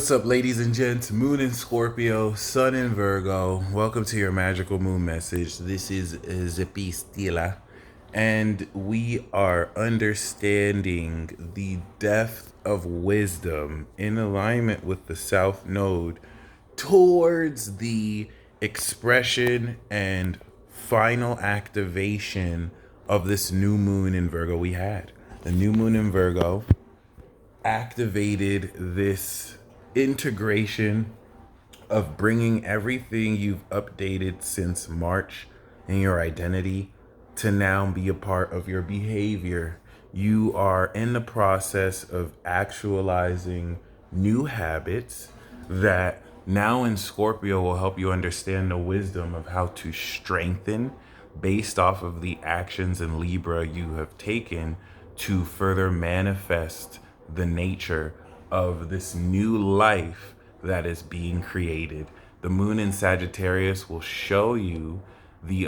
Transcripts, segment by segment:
What's up, ladies and gents? Moon in Scorpio, Sun in Virgo. Welcome to your magical moon message. This is Zippy Stila, and we are understanding the depth of wisdom in alignment with the South Node towards the expression and final activation of this new moon in Virgo we had. The new moon in Virgo activated this integration of bringing everything you've updated since March in your identity to now be a part of your behavior. You are in the process of actualizing new habits that now in Scorpio will help you understand the wisdom of how to strengthen based off of the actions in Libra you have taken to further manifest the nature of this new life that is being created. The moon in Sagittarius will show you the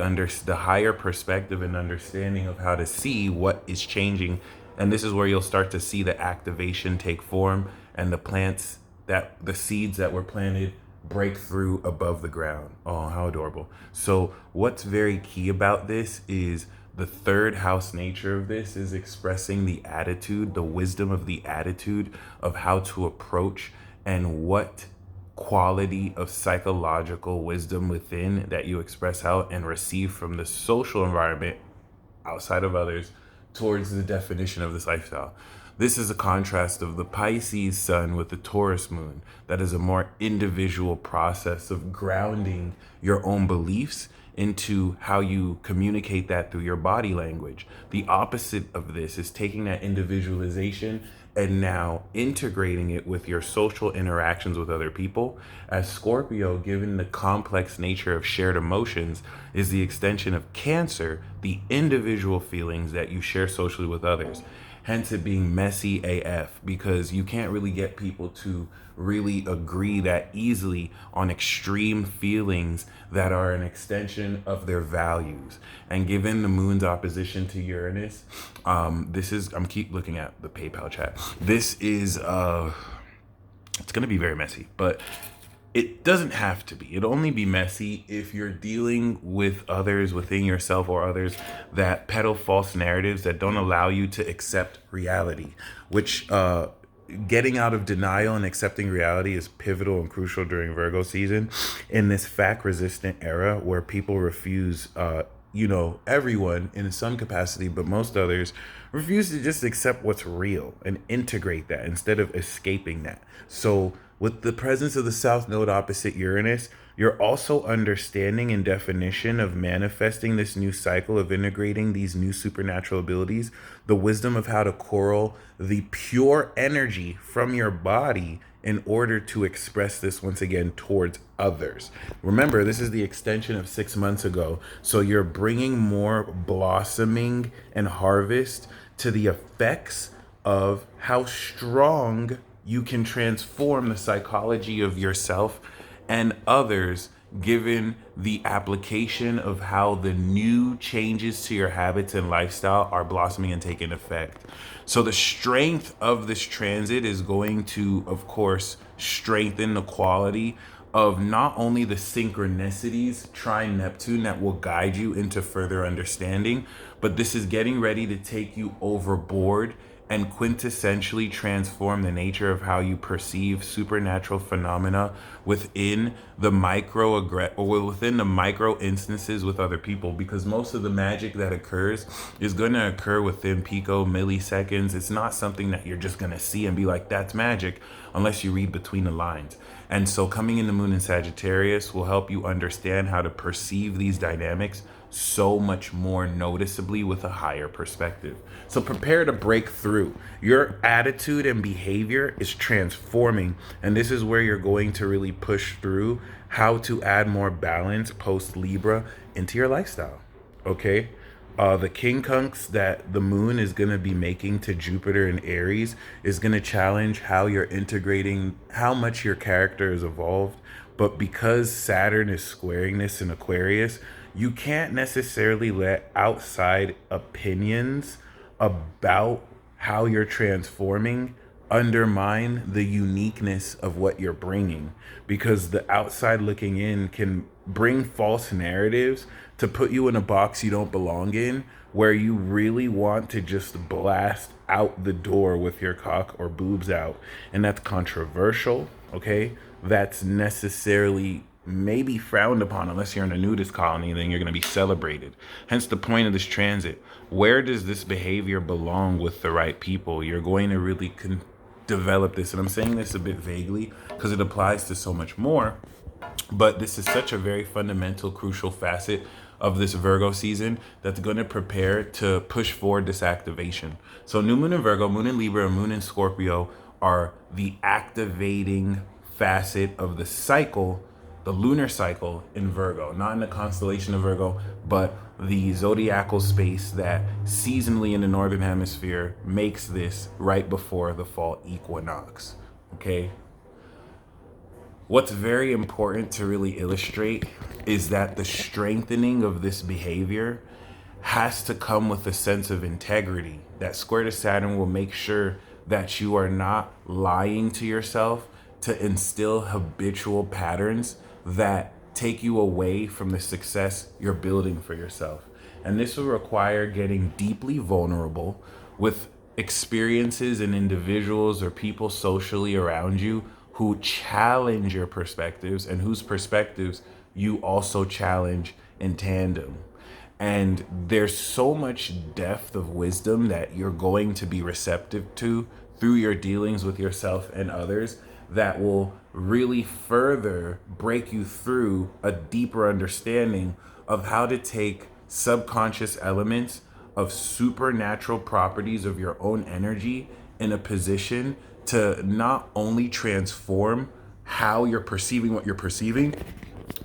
higher perspective and understanding of how to see what is changing, and this is where you'll start to see the activation take form and the seeds that were planted break through above the ground. Oh, how adorable. So what's very key about this is the third house nature of this is expressing the attitude, the wisdom of the attitude of how to approach and what quality of psychological wisdom within that you express out and receive from the social environment outside of others towards the definition of this lifestyle. This is a contrast of the Pisces sun with the Taurus moon. That is a more individual process of grounding your own beliefs into how you communicate that through your body language. The opposite of this is taking that individualization and now integrating it with your social interactions with other people. As Scorpio, given the complex nature of shared emotions, is the extension of Cancer, the individual feelings that you share socially with others. Hence it being messy AF, because you can't really get people to really agree that easily on extreme feelings that are an extension of their values. And given the moon's opposition to Uranus, I'm keep looking at the PayPal chat. This is it's gonna be very messy, but it doesn't have to be. It'll only be messy if you're dealing with others within yourself or others that peddle false narratives that don't allow you to accept reality, which getting out of denial and accepting reality is pivotal and crucial during Virgo season in this fact resistant era where people refuse everyone in some capacity, but most others refuse to just accept what's real and integrate that instead of escaping that. So with the presence of the South Node opposite Uranus, you're also understanding and definition of manifesting this new cycle of integrating these new supernatural abilities, the wisdom of how to coral the pure energy from your body in order to express this once again towards others. Remember, this is the extension of 6 months ago. So you're bringing more blossoming and harvest to the effects of how strong you can transform the psychology of yourself and others given the application of how the new changes to your habits and lifestyle are blossoming and taking effect. So the strength of this transit is going to, of course, strengthen the quality of not only the synchronicities trine Neptune that will guide you into further understanding, but this is getting ready to take you overboard and quintessentially transform the nature of how you perceive supernatural phenomena within the within the micro instances with other people, because most of the magic that occurs is going to occur within milliseconds. It's not something that you're just going to see and be like, that's magic, unless you read between the lines. And so coming in the moon in Sagittarius will help you understand how to perceive these dynamics so much more noticeably with a higher perspective. So prepare to break through. Your attitude and behavior is transforming, and this is where you're going to really push through how to add more balance post Libra into your lifestyle. Okay? The quincunx that the moon is going to be making to Jupiter and Aries is going to challenge how you're integrating, how much your character is evolved. But because Saturn is squaring this in Aquarius, you can't necessarily let outside opinions about how you're transforming undermine the uniqueness of what you're bringing, because the outside looking in can bring false narratives to put you in a box you don't belong in, where you really want to just blast out the door with your cock or boobs out. And that's controversial, okay? That's necessarily maybe frowned upon. Unless you're in a nudist colony, then you're going to be celebrated. Hence the point of this transit. Where does this behavior belong with the right people? You're going to really develop this. And I'm saying this a bit vaguely because it applies to so much more. But this is such a very fundamental, crucial facet of this Virgo season that's going to prepare to push forward this activation. So new moon in Virgo, moon in Libra, moon in Scorpio are the activating facet of the cycle, the lunar cycle in Virgo, not in the constellation of Virgo, but the zodiacal space that seasonally in the northern hemisphere makes this right before the fall equinox. Okay. What's very important to really illustrate is that the strengthening of this behavior has to come with a sense of integrity. That square to Saturn will make sure that you are not lying to yourself to instill habitual patterns that take you away from the success you're building for yourself. And this will require getting deeply vulnerable with experiences and individuals or people socially around you who challenge your perspectives and whose perspectives you also challenge in tandem. And there's so much depth of wisdom that you're going to be receptive to through your dealings with yourself and others that will really further break you through a deeper understanding of how to take subconscious elements of supernatural properties of your own energy in a position to not only transform how you're perceiving what you're perceiving,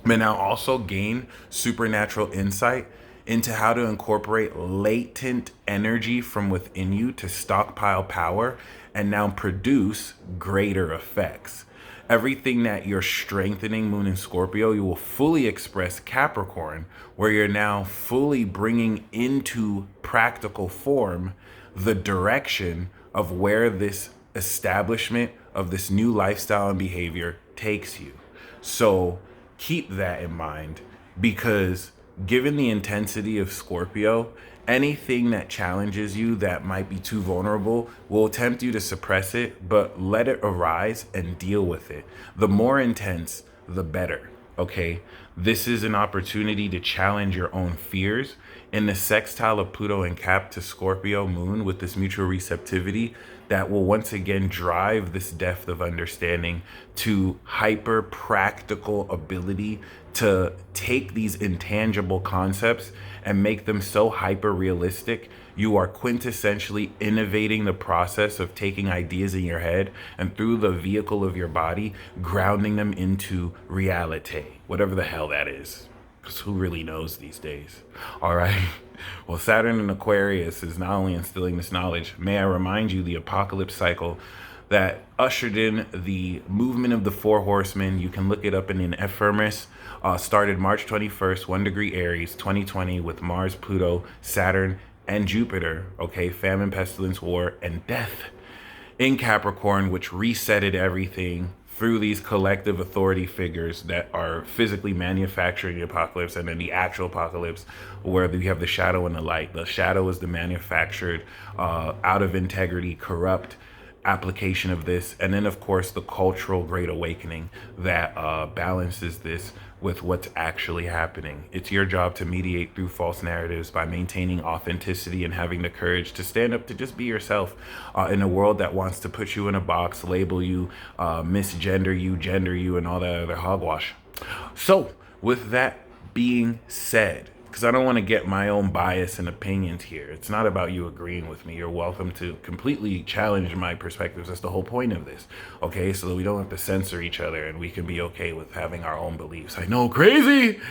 but now also gain supernatural insight into how to incorporate latent energy from within you to stockpile power and now produce greater effects. Everything that you're strengthening moon in Scorpio, you will fully express Capricorn, where you're now fully bringing into practical form the direction of where this establishment of this new lifestyle and behavior takes you. So keep that in mind, because given the intensity of Scorpio, anything that challenges you that might be too vulnerable will tempt you to suppress it, but let it arise and deal with it. The more intense, the better. Okay, this is an opportunity to challenge your own fears. In the sextile of Pluto and Cap to Scorpio moon with this mutual receptivity, that will once again drive this depth of understanding to hyper practical ability to take these intangible concepts and make them so hyper realistic. You are quintessentially innovating the process of taking ideas in your head and through the vehicle of your body, grounding them into reality, whatever the hell that is. Because who really knows these days? All right. Well, Saturn in Aquarius is not only instilling this knowledge, may I remind you the apocalypse cycle that ushered in the movement of the four horsemen. You can look it up in an ephemeris. Started March 21st, 1 degree Aries, 2020, with Mars, Pluto, Saturn, and Jupiter. Okay, famine, pestilence, war, and death in Capricorn, which resetted everything through these collective authority figures that are physically manufacturing the apocalypse, and then the actual apocalypse where you have the shadow and the light. The shadow is the manufactured, out of integrity, corrupt application of this. And then, of course, the cultural great awakening that balances this with what's actually happening. It's your job to mediate through false narratives by maintaining authenticity and having the courage to stand up to just be yourself in a world that wants to put you in a box, label you, misgender you, gender you, and all that other hogwash. So with that being said, because I don't want to get my own bias and opinions here. It's not about you agreeing with me. You're welcome to completely challenge my perspectives. That's the whole point of this. Okay, so that we don't have to censor each other and we can be okay with having our own beliefs. I know, crazy.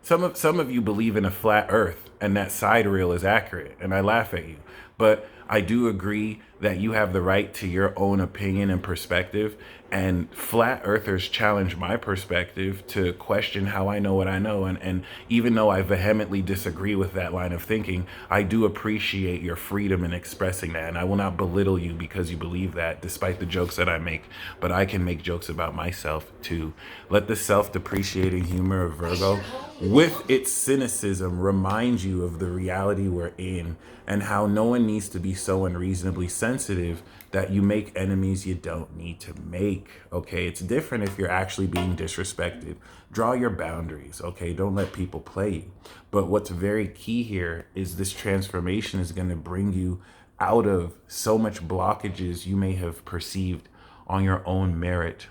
Some of you believe in a flat earth and that sidereal is accurate, and I laugh at you. But I do agree that you have the right to your own opinion and perspective, and flat earthers challenge my perspective to question how I know what I know. And even though I vehemently disagree with that line of thinking, I do appreciate your freedom in expressing that. And I will not belittle you because you believe that, despite the jokes that I make. But I can make jokes about myself too. Let the self-depreciating humor of Virgo, with its cynicism, remind you of the reality we're in, and how no one needs to be so unreasonably sensitive that you make enemies you don't need to make. Okay, it's different if you're actually being disrespected. Draw your boundaries. Okay, don't let people play you. But what's very key here is this transformation is going to bring you out of so much blockages you may have perceived on your own merit,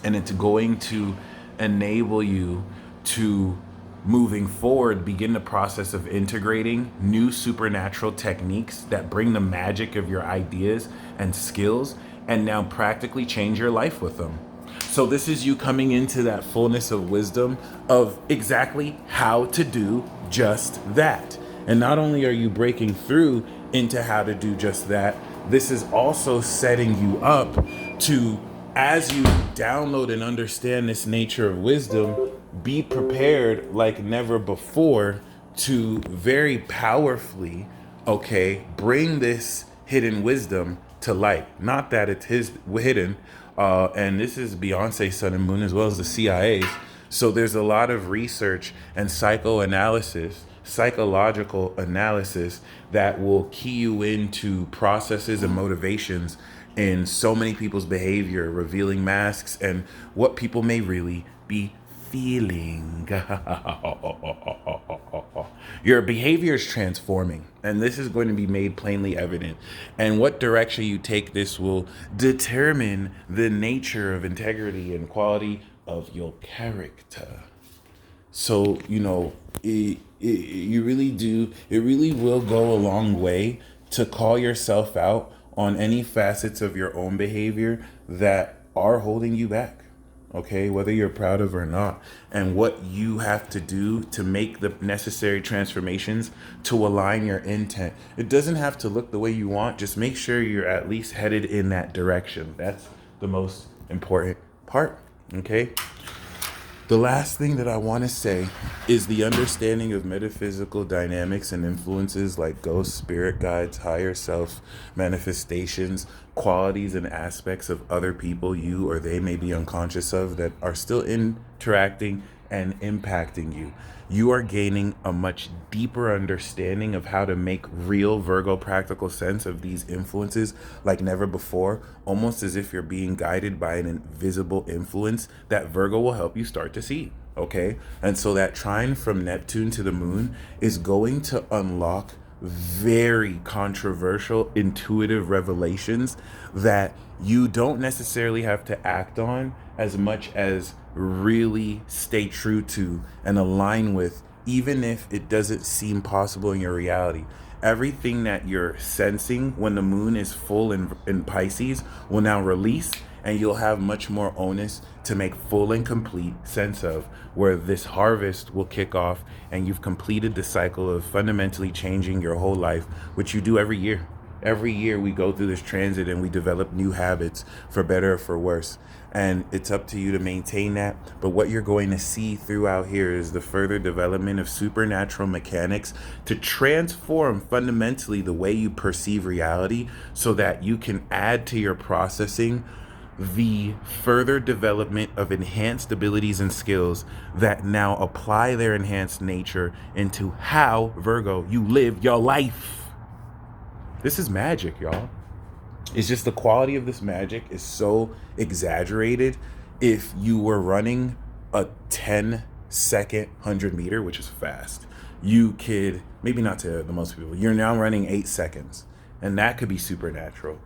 and it's going to enable you to, moving forward, begin the process of integrating new supernatural techniques that bring the magic of your ideas and skills, and now practically change your life with them. So this is you coming into that fullness of wisdom of exactly how to do just that. And not only are you breaking through into how to do just that, this is also setting you up to, as you download and understand this nature of wisdom, be prepared like never before to very powerfully, okay, bring this hidden wisdom to light. Not that it's hidden, and this is Beyonce's Sun and Moon as well as the CIA's. So there's a lot of research and psychoanalysis, psychological analysis that will key you into processes and motivations in so many people's behavior, revealing masks and what people may really be feeling. Your behavior is transforming, and this is going to be made plainly evident. And what direction you take this will determine the nature of integrity and quality of your character. So, it really will go a long way to call yourself out on any facets of your own behavior that are holding you back. Okay, whether you're proud of or not, and what you have to do to make the necessary transformations to align your intent. It doesn't have to look the way you want, just make sure you're at least headed in that direction. That's the most important part. Okay. The last thing that I want to say is the understanding of metaphysical dynamics and influences like ghosts, spirit guides, higher self manifestations, qualities and aspects of other people you or they may be unconscious of that are still interacting and impacting you. You are gaining a much deeper understanding of how to make real Virgo practical sense of these influences like never before, almost as if you're being guided by an invisible influence that Virgo will help you start to see. Okay? And so that trine from Neptune to the moon is going to unlock very controversial, intuitive revelations that you don't necessarily have to act on as much as really stay true to and align with, even if it doesn't seem possible in your reality. Everything that you're sensing when the moon is full in Pisces will now release, and you'll have much more onus to make full and complete sense of, where this harvest will kick off and you've completed the cycle of fundamentally changing your whole life, which you do every year. Every year we go through this transit and we develop new habits, for better or for worse. And it's up to you to maintain that. But what you're going to see throughout here is the further development of supernatural mechanics to transform fundamentally the way you perceive reality, so that you can add to your processing the further development of enhanced abilities and skills that now apply their enhanced nature into how, Virgo, you live your life. This is magic, y'all. It's just the quality of this magic is so exaggerated. If you were running a 10-second 100-meter, which is fast, you could, maybe not to the most people, you're now running 8 seconds. And that could be supernatural,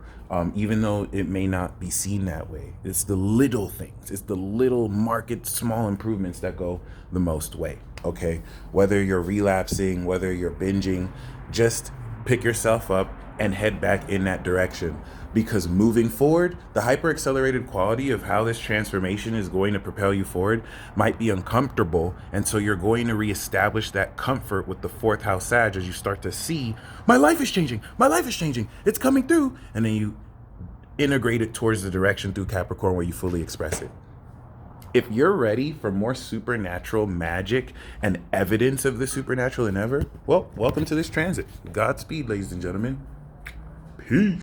even though it may not be seen that way. It's the little things. It's the little market, small improvements that go the most way, okay? Whether you're relapsing, whether you're binging, just pick yourself up and head back in that direction. Because moving forward, the hyper accelerated quality of how this transformation is going to propel you forward might be uncomfortable. And so you're going to reestablish that comfort with the fourth house Sag as you start to see, my life is changing. My life is changing. It's coming through. And then you integrate it towards the direction through Capricorn where you fully express it. If you're ready for more supernatural magic and evidence of the supernatural than ever, well, welcome to this transit. Godspeed, ladies and gentlemen. Peace.